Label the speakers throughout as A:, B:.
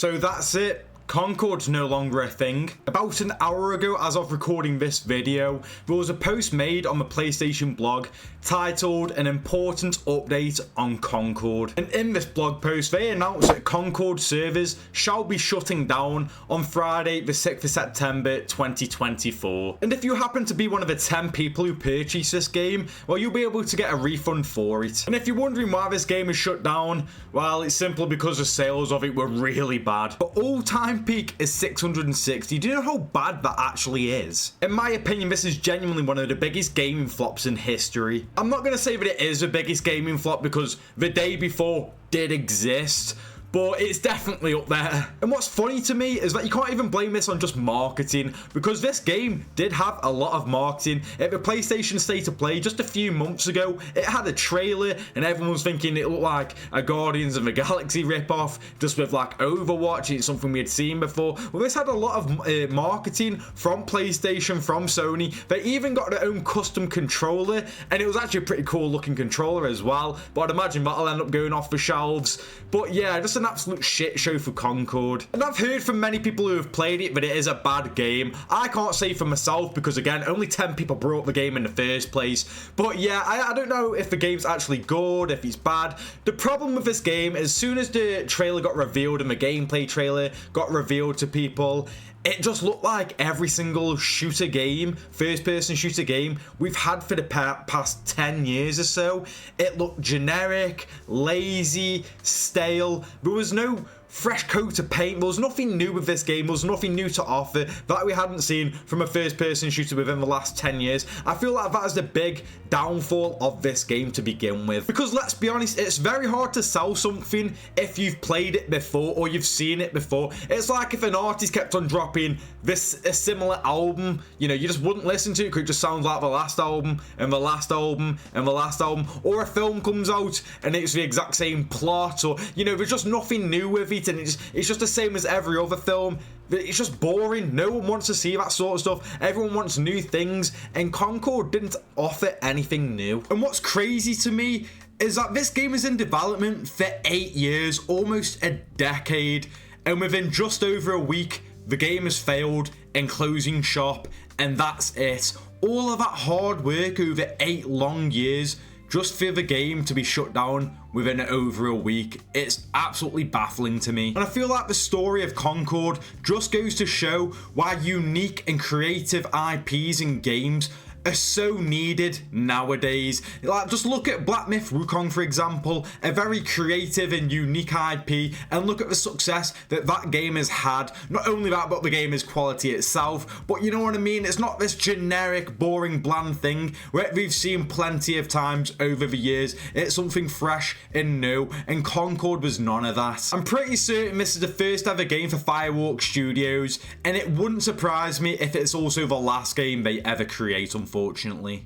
A: So that's it. Concord's no longer a thing. About an hour ago, as of recording this video, there was a post made on the PlayStation blog titled "An Important Update on Concord." And in this blog post, they announced that Concord servers shall be shutting down on Friday, the 6th of September 2024. And if you happen to be one of the 10 people who purchased this game, well, you'll be able to get a refund for it. And if you're wondering why this game is shut down, well, it's simply because the sales of it were really bad. But all-time peak is 660. Do you know how bad that actually is? In my opinion, this is genuinely one of the biggest gaming flops in history. I'm not going to say that it is the biggest gaming flop because the day before did exist, but it's definitely up there. And what's funny to me is that you can't even blame this on just marketing, because this game did have a lot of marketing. At the PlayStation State of Play just a few months ago, it had a trailer and everyone was thinking it looked like a Guardians of the Galaxy ripoff, just with like Overwatch. It's something we had seen before. Well, this had a lot of marketing from PlayStation, from Sony. They even got their own custom controller, and it was actually a pretty cool looking controller as well, but I'd imagine that'll end up going off the shelves. But yeah, just an absolute shit show for Concord. And I've heard from many people who have played it that it is a bad game. I can't say for myself because, again, only 10 people brought the game in the first place. But yeah, I don't know if the game's actually good, if it's bad. The problem with this game, as soon as the trailer got revealed and the gameplay trailer got revealed to people, it just looked like every single shooter game, first-person shooter game we've had for the past 10 years or so. It looked generic, lazy, stale. There was no fresh coat of paint. There was nothing new with this game. There was nothing new to offer that we hadn't seen from a first-person shooter within the last 10 years. I feel like that is the big downfall of this game to begin with. Because let's be honest, it's very hard to sell something if you've played it before or you've seen it before. It's like if an artist kept on dropping a similar album, you know, you just wouldn't listen to it because it just sounds like the last album and the last album and the last album. Or a film comes out and it's the exact same plot, or, you know, there's just nothing new with it, and it's just the same as every other film. It's just boring. No one wants to see that sort of stuff. Everyone wants new things, and Concord didn't offer anything new. And what's crazy to me is that this game is in development for 8 years, almost a decade, and within just over a week, the game has failed and closing shop, and that's it. All of that hard work over 8 long years just for the game to be shut down within over a week. It's absolutely baffling to me. And I feel like the story of Concord just goes to show why unique and creative IPs and games are so needed nowadays. Like, just look at Black Myth Wukong, for example, a very creative and unique IP, and look at the success that that game has had. Not only that, but the game is quality itself, but you know what I mean? It's not this generic, boring, bland thing where we've seen plenty of times over the years. It's something fresh and new, and Concord was none of that. I'm pretty certain this is the first ever game for Fireworks Studios, and it wouldn't surprise me if it's also the last game they ever create, unfortunately.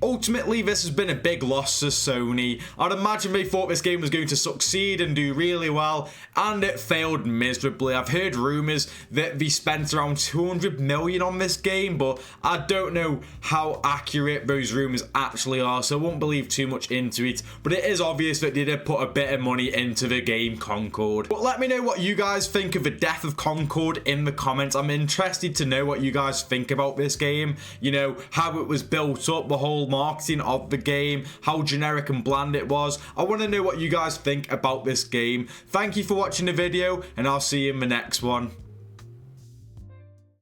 A: Ultimately, this has been a big loss to Sony. I'd imagine they thought this game was going to succeed and do really well, and it failed miserably. I've heard rumours that they spent around 200 million on this game, but I don't know how accurate those rumours actually are, so I won't believe too much into it. But it is obvious that they did put a bit of money into the game Concord. But let me know what you guys think of the death of Concord in the comments. I'm interested to know what you guys think about this game. You know, how it was built up, the whole marketing of the game, how generic and bland it was. I want to know what you guys think about this game. Thank you for watching the video, and I'll see you in the next one.